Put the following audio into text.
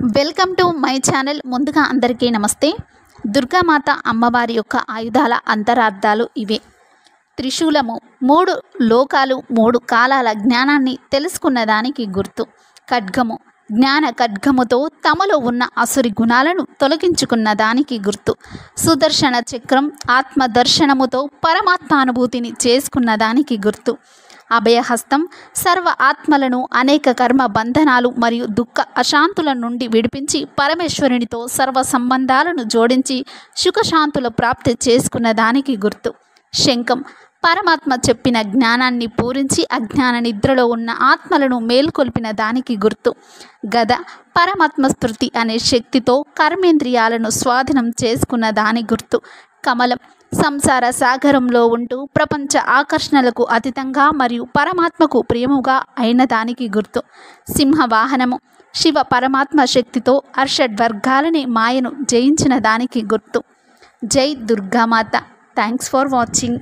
Welcome to my channel. ముందుగా అందరికీ నమస్తే. దుర్గామాత అమ్మవారి యొక్క ఆయుధాల అంతరార్థాలు ఇవే. త్రిశూలము మూడు లోకాలు మూడు కాలాల జ్ఞానాన్ని తెలుసుకున్న దానికి గుర్తు. ఖడ్గము జ్ఞాన ఖడ్గముతో తమలో ఉన్న అసురి గుణాలను తొలగించుకున్న దానికి గుర్తు. సుదర్శన చక్రం ఆత్మదర్శనముతో పరమాత్మానుభూతిని చేసుకున్న దానికి గుర్తు. అభయహస్తం సర్వ ఆత్మలను అనేక కర్మ బంధనాలు మరియు దుఃఖ అశాంతుల నుండి విడిపించి పరమేశ్వరునితో సర్వ సంబంధాలను జోడించి సుఖశాంతుల ప్రాప్తి చేసుకున్న దానికి గుర్తు. శంఖం పరమాత్మ చెప్పిన జ్ఞానాన్ని పూరించి అజ్ఞాన నిద్రలో ఉన్న ఆత్మలను మేల్కొల్పిన దానికి గుర్తు. గద పరమాత్మ స్మృతి అనే శక్తితో కర్మేంద్రియాలను స్వాధీనం చేసుకున్న దాని గుర్తు. కమలం సంసార సాగరంలో ఉంటూ ప్రపంచ ఆకర్షణలకు అతీతంగా మరియు పరమాత్మకు ప్రియముగా అయిన దానికి గుర్తు. సింహవాహనము శివ పరమాత్మ శక్తితో అర్షడ్ వర్గాలని మాయను జయించిన దానికి గుర్తు. జై దుర్గామాత. Thanks for watching.